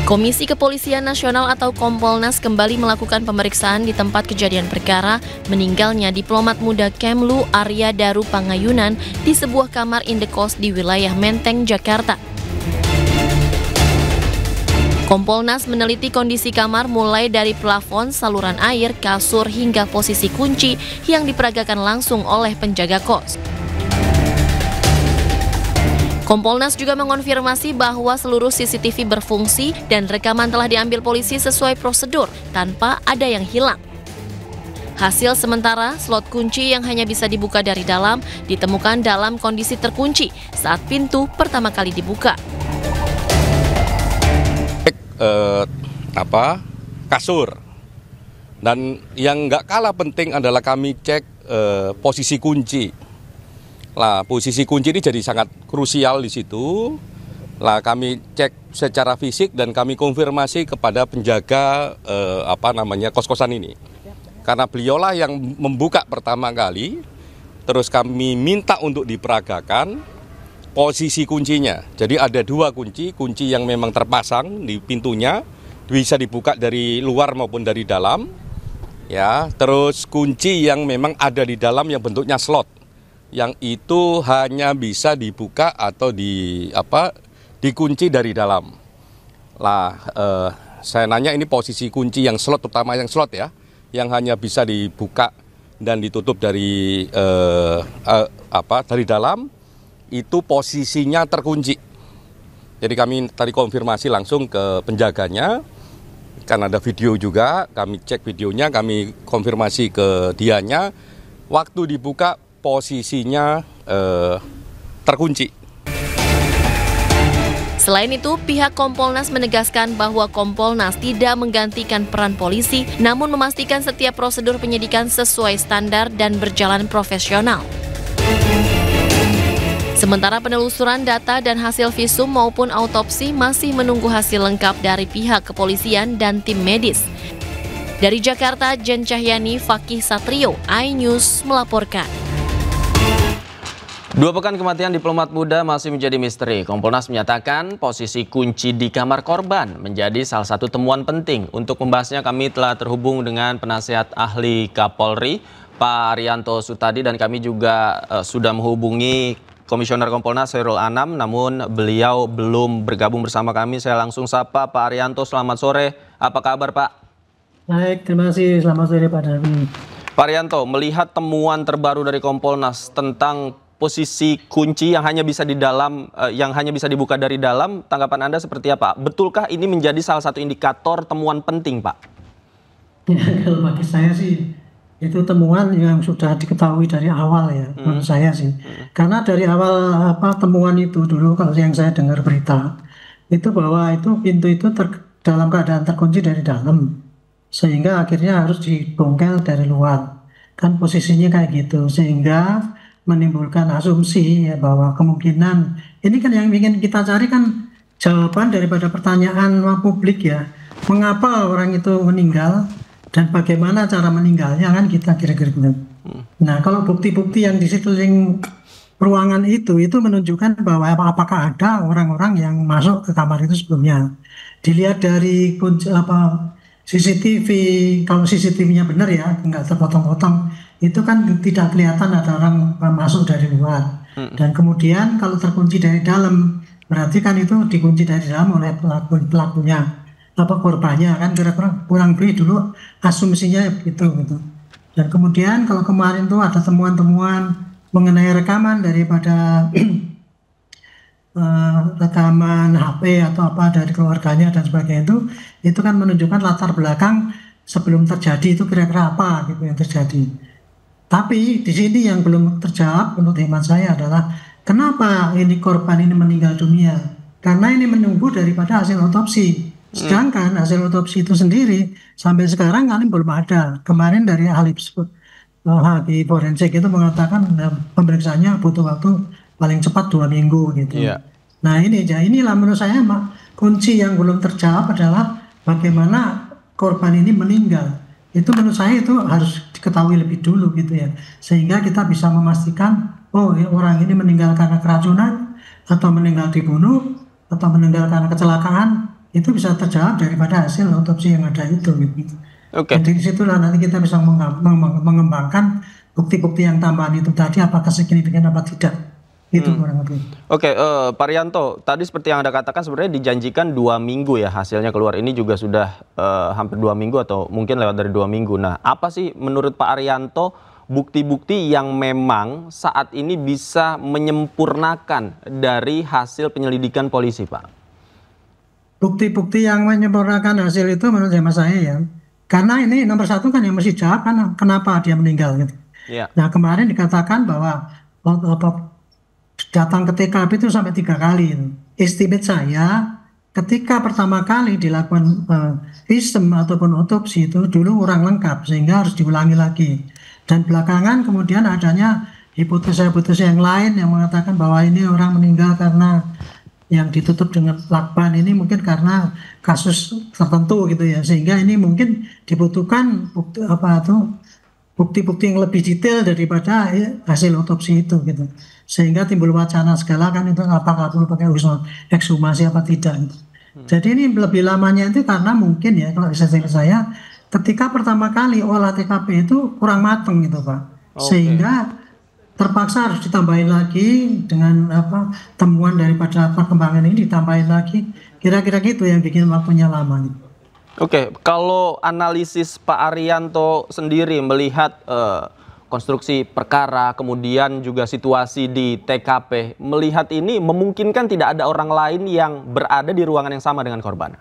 Komisi Kepolisian Nasional atau Kompolnas kembali melakukan pemeriksaan di tempat kejadian perkara meninggalnya diplomat muda Kemlu Arya Daru Pangayunan di sebuah kamar indekos di wilayah Menteng, Jakarta. Kompolnas meneliti kondisi kamar mulai dari plafon, saluran air, kasur, hingga posisi kunci yang diperagakan langsung oleh penjaga kos. Kompolnas juga mengonfirmasi bahwa seluruh CCTV berfungsi dan rekaman telah diambil polisi sesuai prosedur tanpa ada yang hilang. Hasil sementara, slot kunci yang hanya bisa dibuka dari dalam ditemukan dalam kondisi terkunci saat pintu pertama kali dibuka. Kasur, dan yang nggak kalah penting adalah kami cek posisi kunci. Lah, posisi kunci ini jadi sangat krusial di situ. Lah, kami cek secara fisik dan kami konfirmasi kepada penjaga kos-kosan ini. Karena beliaulah yang membuka pertama kali, terus kami minta untuk diperagakan posisi kuncinya. Jadi ada dua kunci yang memang terpasang di pintunya, bisa dibuka dari luar maupun dari dalam. Ya, terus kunci yang memang ada di dalam yang bentuknya slot, yang itu hanya bisa dibuka atau dikunci dari dalam. Lah, saya nanya ini posisi kunci yang slot, terutama yang slot ya, yang hanya bisa dibuka dan ditutup dari dalam, itu posisinya terkunci. Jadi kami tadi konfirmasi langsung ke penjaganya, kan ada video juga, kami cek videonya, kami konfirmasi ke dianya, waktu dibuka posisinya terkunci. Selain itu, pihak Kompolnas menegaskan bahwa Kompolnas tidak menggantikan peran polisi, namun memastikan setiap prosedur penyidikan sesuai standar dan berjalan profesional. Sementara penelusuran data dan hasil visum maupun autopsi masih menunggu hasil lengkap dari pihak kepolisian dan tim medis. Dari Jakarta, Jen Cahyani, Fakih Satrio, iNews melaporkan. 2 pekan kematian diplomat muda masih menjadi misteri. Kompolnas menyatakan posisi kunci di kamar korban menjadi salah satu temuan penting. Untuk membahasnya kami telah terhubung dengan penasihat ahli Kapolri, Pak Arianto Sutadi, dan kami juga sudah menghubungi Komisioner Kompolnas Khairul Anam, namun beliau belum bergabung bersama kami. Saya langsung sapa Pak Arianto, selamat sore. Apa kabar Pak? Baik, terima kasih. Selamat sore Pak Darwi. Pak Arianto, melihat temuan terbaru dari Kompolnas tentang posisi kunci yang hanya bisa dibuka dari dalam, tanggapan Anda seperti apa? Betulkah ini menjadi salah satu indikator temuan penting, Pak? Ya, kalau bagi saya sih itu temuan yang sudah diketahui dari awal ya, menurut saya sih. Karena dari awal temuan itu dulu, kalau yang saya dengar berita itu bahwa itu pintu itu dalam keadaan terkunci dari dalam, sehingga akhirnya harus dibongkel dari luar. Kan posisinya kayak gitu, sehingga menimbulkan asumsi ya bahwa kemungkinan ini kan yang ingin kita cari kan jawaban daripada pertanyaan publik ya, mengapa orang itu meninggal dan bagaimana cara meninggalnya, kan kita kira-kira gitu. Nah, kalau bukti-bukti yang di sekeliling ruangan itu menunjukkan bahwa apakah ada orang-orang yang masuk ke kamar itu sebelumnya. Dilihat dari CCTV, kalau CCTV-nya benar ya, nggak terpotong-potong, itu kan tidak kelihatan ada orang masuk dari luar. Dan kemudian kalau terkunci dari dalam, berarti kan itu dikunci dari dalam oleh pelakunya, korbannya, kan kira-kira kurang lebih dulu asumsinya gitu. Dan kemudian kalau kemarin tuh ada temuan-temuan mengenai rekaman daripada rekaman HP atau apa dari keluarganya dan sebagainya, itu kan menunjukkan latar belakang sebelum terjadi itu kira-kira apa gitu yang terjadi. Tapi di sini yang belum terjawab menurut hemat saya adalah kenapa ini korban ini meninggal dunia? Karena ini menunggu daripada hasil otopsi. Sedangkan hasil otopsi itu sendiri sampai sekarang kan belum ada. Kemarin dari ahli forensik itu mengatakan pemeriksaannya butuh waktu paling cepat 2 minggu gitu. Yeah. Nah inilah menurut saya kunci yang belum terjawab adalah bagaimana korban ini meninggal. Itu menurut saya itu harus diketahui lebih dulu gitu ya, sehingga kita bisa memastikan orang ini meninggal karena keracunan atau meninggal dibunuh atau meninggal karena kecelakaan itu bisa terjawab daripada hasil otopsi yang ada itu gitu. Oke. Jadi disitulah nanti kita bisa mengembangkan bukti-bukti yang tambahan itu tadi apakah signifikan apa tidak. Itu kurang lebih. Oke, Pak Rianto, tadi seperti yang Anda katakan sebenarnya dijanjikan 2 minggu ya hasilnya keluar. Ini juga sudah hampir 2 minggu atau mungkin lewat dari 2 minggu. Nah, apa sih menurut Pak Arianto bukti-bukti yang memang saat ini bisa menyempurnakan dari hasil penyelidikan polisi, Pak? Bukti-bukti yang menyempurnakan hasil itu menurut hemat saya ya. Karena ini nomor satu kan yang mesti jawab kan kenapa dia meninggal gitu. Ya. Nah kemarin dikatakan bahwa datang ke TKP itu sampai 3 kali. Estimate saya ketika pertama kali dilakukan visum ataupun otopsi itu dulu kurang lengkap sehingga harus diulangi lagi. Dan belakangan kemudian adanya hipotesa-hipotesa yang lain yang mengatakan bahwa ini orang meninggal karena yang ditutup dengan lakban ini mungkin karena kasus tertentu gitu ya, sehingga ini mungkin dibutuhkan bukti-bukti yang lebih detail daripada hasil otopsi itu gitu, sehingga timbul wacana segala kan itu apakah perlu pakai ekshumasi apa tidak gitu. Jadi ini lebih lamanya itu karena mungkin ya kalau bisa saya ketika pertama kali olah TKP itu kurang mateng gitu Pak, sehingga terpaksa harus ditambahin lagi dengan temuan daripada perkembangan ini ditambahin lagi, kira-kira gitu yang bikin waktunya lama. Oke, kalau analisis Pak Arianto sendiri melihat konstruksi perkara, kemudian juga situasi di TKP, melihat ini memungkinkan tidak ada orang lain yang berada di ruangan yang sama dengan korban?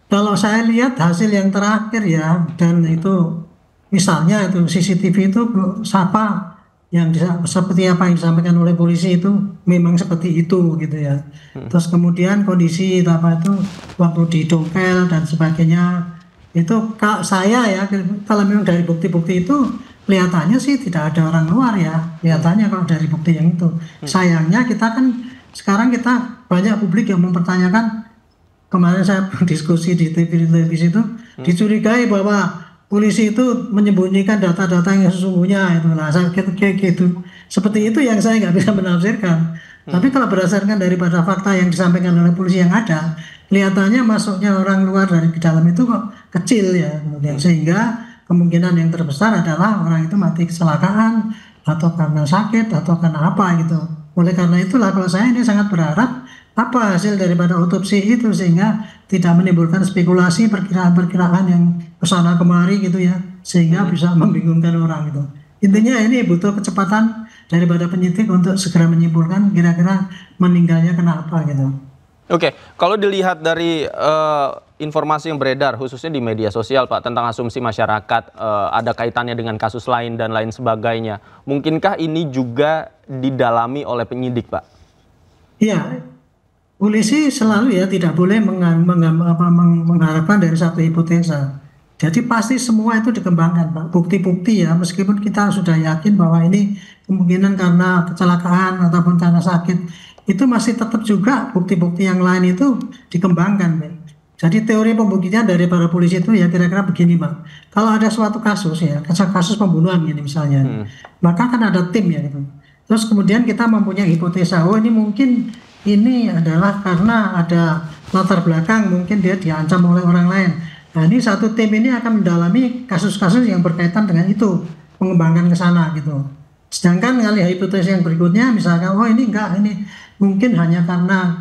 Kalau saya lihat hasil yang terakhir ya, dan itu misalnya itu CCTV itu siapa yang seperti apa yang disampaikan oleh polisi itu memang seperti itu gitu ya. Terus kemudian kondisi apa itu waktu didongkel dan sebagainya itu saya ya kalau memang dari bukti-bukti itu kelihatannya sih tidak ada orang luar ya, kelihatannya kalau dari bukti yang itu. Sayangnya kita kan sekarang kita banyak publik yang mempertanyakan, kemarin saya diskusi di televisi itu dicurigai bahwa polisi itu menyembunyikan data-data yang sesungguhnya itulah kayak gitu. Seperti itu yang saya nggak bisa menafsirkan. Tapi kalau berdasarkan daripada fakta yang disampaikan oleh polisi yang ada, kelihatannya masuknya orang luar dari dalam itu kok kecil ya. Kemudian sehingga kemungkinan yang terbesar adalah orang itu mati kecelakaan atau karena sakit atau karena apa gitu. Oleh karena itulah kalau saya ini sangat berharap apa hasil daripada otopsi itu sehingga tidak menimbulkan spekulasi perkiraan-perkiraan yang kesana kemari gitu ya, sehingga bisa membingungkan orang gitu. Intinya ini butuh kecepatan daripada penyidik untuk segera menyimpulkan kira-kira meninggalnya kenapa gitu. Oke, kalau dilihat dari informasi yang beredar khususnya di media sosial Pak tentang asumsi masyarakat ada kaitannya dengan kasus lain dan lain sebagainya, mungkinkah ini juga didalami oleh penyidik Pak? Iya. Polisi selalu ya tidak boleh mengharapkan dari satu hipotesa. Jadi pasti semua itu dikembangkan Pak. Bukti-bukti ya, meskipun kita sudah yakin bahwa ini kemungkinan karena kecelakaan ataupun karena sakit, itu masih tetap juga bukti-bukti yang lain itu dikembangkan Pak. Jadi teori pembuktian dari para polisi itu ya kira-kira begini Pak. Kalau ada suatu kasus ya, kasus pembunuhan ini misalnya, maka kan ada tim ya gitu. Terus kemudian kita mempunyai hipotesa, oh ini mungkin ini adalah karena ada latar belakang mungkin dia diancam oleh orang lain. Nah ini satu tim ini akan mendalami kasus-kasus yang berkaitan dengan itu, mengembangkan ke sana gitu. Sedangkan kali hipotesa yang berikutnya misalkan oh ini enggak, ini mungkin hanya karena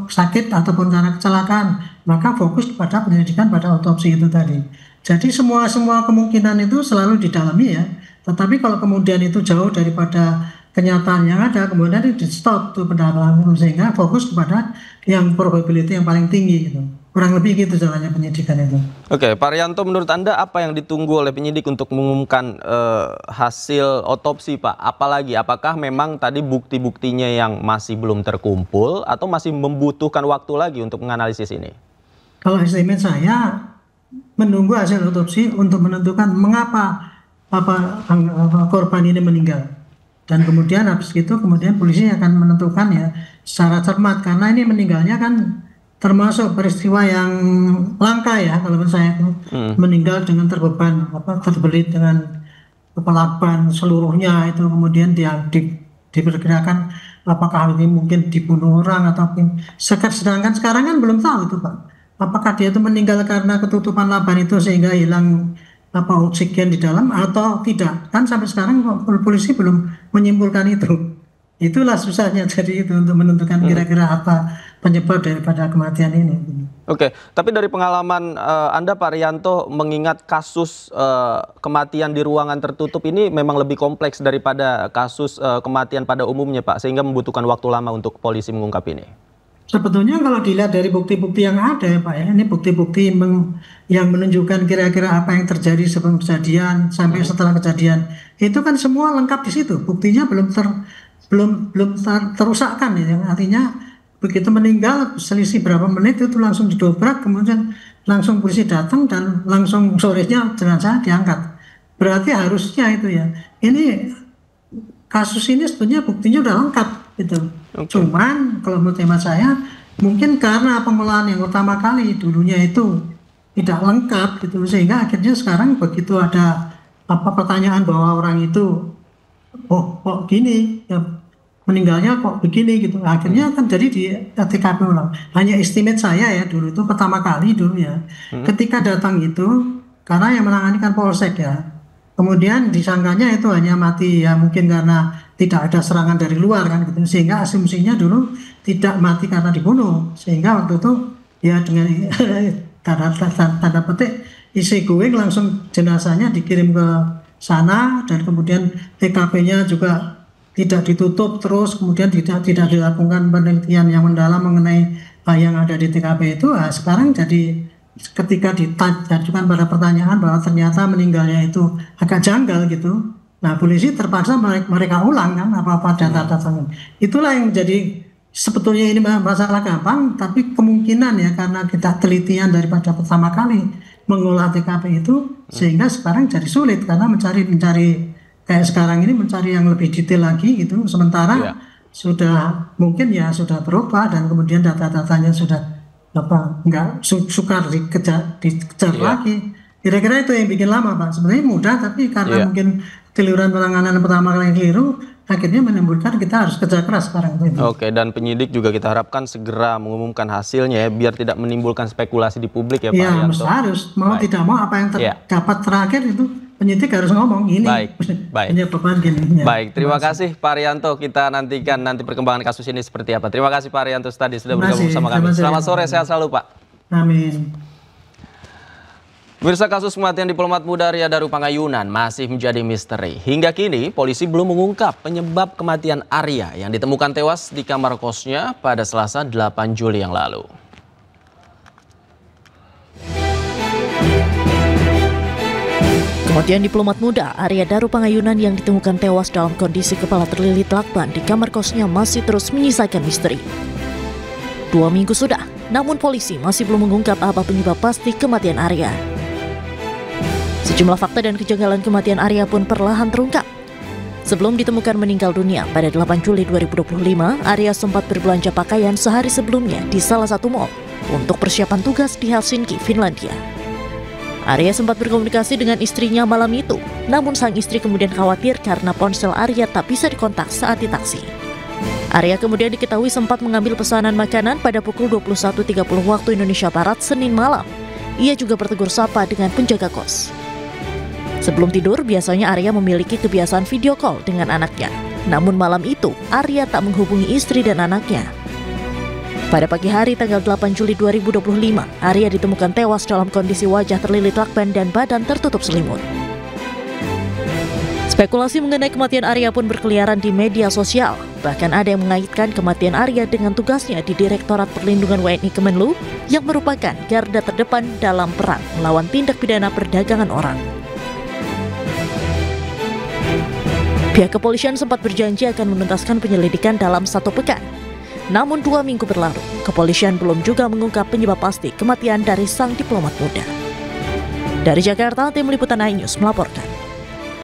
sakit ataupun karena kecelakaan, maka fokus pada penyelidikan pada otopsi itu tadi. Jadi semua kemungkinan itu selalu didalami ya. Tetapi kalau kemudian itu jauh daripada kenyataan yang ada, kemudian di stop tuh pendalaman sehingga fokus kepada yang probability yang paling tinggi gitu. Kurang lebih gitu jalannya penyidikan itu. Oke, Pak Rianto, menurut Anda apa yang ditunggu oleh penyidik untuk mengumumkan hasil otopsi Pak? Apalagi apakah memang tadi bukti-buktinya yang masih belum terkumpul atau masih membutuhkan waktu lagi untuk menganalisis ini? Kalau estimate saya menunggu hasil otopsi untuk menentukan mengapa korban ini meninggal. Dan kemudian habis itu kemudian polisi akan menentukan ya secara cermat karena ini meninggalnya kan termasuk peristiwa yang langka ya kalau menurut saya itu meninggal dengan terbeban terbelit dengan kepala ban seluruhnya itu kemudian diperkirakan apakah ini mungkin dibunuh orang ataupun sedangkan sekarang kan belum tahu itu Pak. Apakah dia itu meninggal karena ketutupan laban itu sehingga hilang oksigen di dalam atau tidak? Kan sampai sekarang polisi belum menyimpulkan itu. Itulah susahnya jadi itu untuk menentukan kira-kira apa penyebab daripada kematian ini. Oke, tapi dari pengalaman Anda Pak Rianto mengingat kasus kematian di ruangan tertutup ini memang lebih kompleks daripada kasus kematian pada umumnya Pak, sehingga membutuhkan waktu lama untuk polisi mengungkap ini. Sebetulnya kalau dilihat dari bukti-bukti yang ada ya Pak ya, ini bukti-bukti yang menunjukkan kira-kira apa yang terjadi sebelum kejadian sampai setelah kejadian, itu kan semua lengkap di situ. Buktinya belum terusakkan ya, artinya begitu meninggal selisih berapa menit itu langsung didobrak, kemudian langsung polisi datang dan langsung sorenya jenazah diangkat. Berarti harusnya itu ya, ini kasus ini sebetulnya buktinya udah lengkap gitu. Cuman kalau menurut hemat saya mungkin karena pengelolaan yang pertama kali dulunya itu tidak lengkap gitu, sehingga akhirnya sekarang begitu ada pertanyaan bahwa orang itu kok gini ya, meninggalnya kok begini gitu, akhirnya kan jadi di TKP ulang. Hanya estimate saya ya dulu itu pertama kali dulu ya, ketika datang itu karena yang menangani kan polsek ya, kemudian disangkanya itu hanya mati ya mungkin karena tidak ada serangan dari luar kan gitu, sehingga asumsinya dulu tidak mati karena dibunuh, sehingga waktu itu ya dengan tanda petik isi going langsung jenazahnya dikirim ke sana dan kemudian TKP-nya juga tidak ditutup terus, kemudian tidak dilakukan penelitian yang mendalam mengenai yang ada di TKP itu. Nah, sekarang jadi ketika diajukan pada pertanyaan bahwa ternyata meninggalnya itu agak janggal gitu, nah polisi terpaksa mereka ulang kan apa-apa data-datanya. Itulah yang jadi sebetulnya ini masalah gampang, tapi kemungkinan ya karena kita telitian daripada pertama kali mengolah TKP itu, sehingga sekarang jadi sulit karena mencari kayak sekarang ini mencari yang lebih detail lagi gitu, sementara sudah mungkin ya sudah berubah dan kemudian data-datanya sudah nggak sukar dikejar lagi. Kira-kira itu yang bikin lama Pak. Sebenarnya mudah, tapi karena mungkin keliruan penanganan pertama kali yang keliru, akhirnya menimbulkan kita harus kerja keras sekarang. Oke, dan penyidik juga kita harapkan segera mengumumkan hasilnya ya, biar tidak menimbulkan spekulasi di publik ya Pak Rianto. Harus mau tidak mau apa yang terdapat terakhir itu penyidik harus ngomong ini. Baik, terima kasih Pak Rianto. Kita nantikan nanti perkembangan kasus ini seperti apa. Terima kasih Pak Rianto tadi sudah bergabung bersama kami. Selamat sore, sehat selalu Pak. Amin. Pemirsa, kasus kematian diplomat muda Arya Daru Pangayunan masih menjadi misteri. Hingga kini polisi belum mengungkap penyebab kematian Arya yang ditemukan tewas di kamar kosnya pada Selasa 8 Juli yang lalu. Kematian diplomat muda Arya Daru Pangayunan yang ditemukan tewas dalam kondisi kepala terlilit lakban di kamar kosnya masih terus menyisakan misteri. 2 minggu sudah, namun polisi masih belum mengungkap apa penyebab pasti kematian Arya. Sejumlah fakta dan kejanggalan kematian Arya pun perlahan terungkap. Sebelum ditemukan meninggal dunia pada 8 Juli 2025, Arya sempat berbelanja pakaian sehari sebelumnya di salah satu mall untuk persiapan tugas di Helsinki, Finlandia. Arya sempat berkomunikasi dengan istrinya malam itu, namun sang istri kemudian khawatir karena ponsel Arya tak bisa dikontak saat di taksi. Arya kemudian diketahui sempat mengambil pesanan makanan pada pukul 21.30 waktu Indonesia Barat Senin malam. Ia juga bertegur sapa dengan penjaga kos. Sebelum tidur, biasanya Arya memiliki kebiasaan video call dengan anaknya. Namun malam itu, Arya tak menghubungi istri dan anaknya. Pada pagi hari tanggal 8 Juli 2025, Arya ditemukan tewas dalam kondisi wajah terlilit lakban dan badan tertutup selimut. Spekulasi mengenai kematian Arya pun berkeliaran di media sosial. Bahkan ada yang mengaitkan kematian Arya dengan tugasnya di Direktorat Perlindungan WNI Kemenlu yang merupakan garda terdepan dalam perang melawan tindak pidana perdagangan orang. Pihak kepolisian sempat berjanji akan menuntaskan penyelidikan dalam 1 pekan. Namun 2 minggu berlalu, kepolisian belum juga mengungkap penyebab pasti kematian dari sang diplomat muda. Dari Jakarta, tim liputan iNews melaporkan.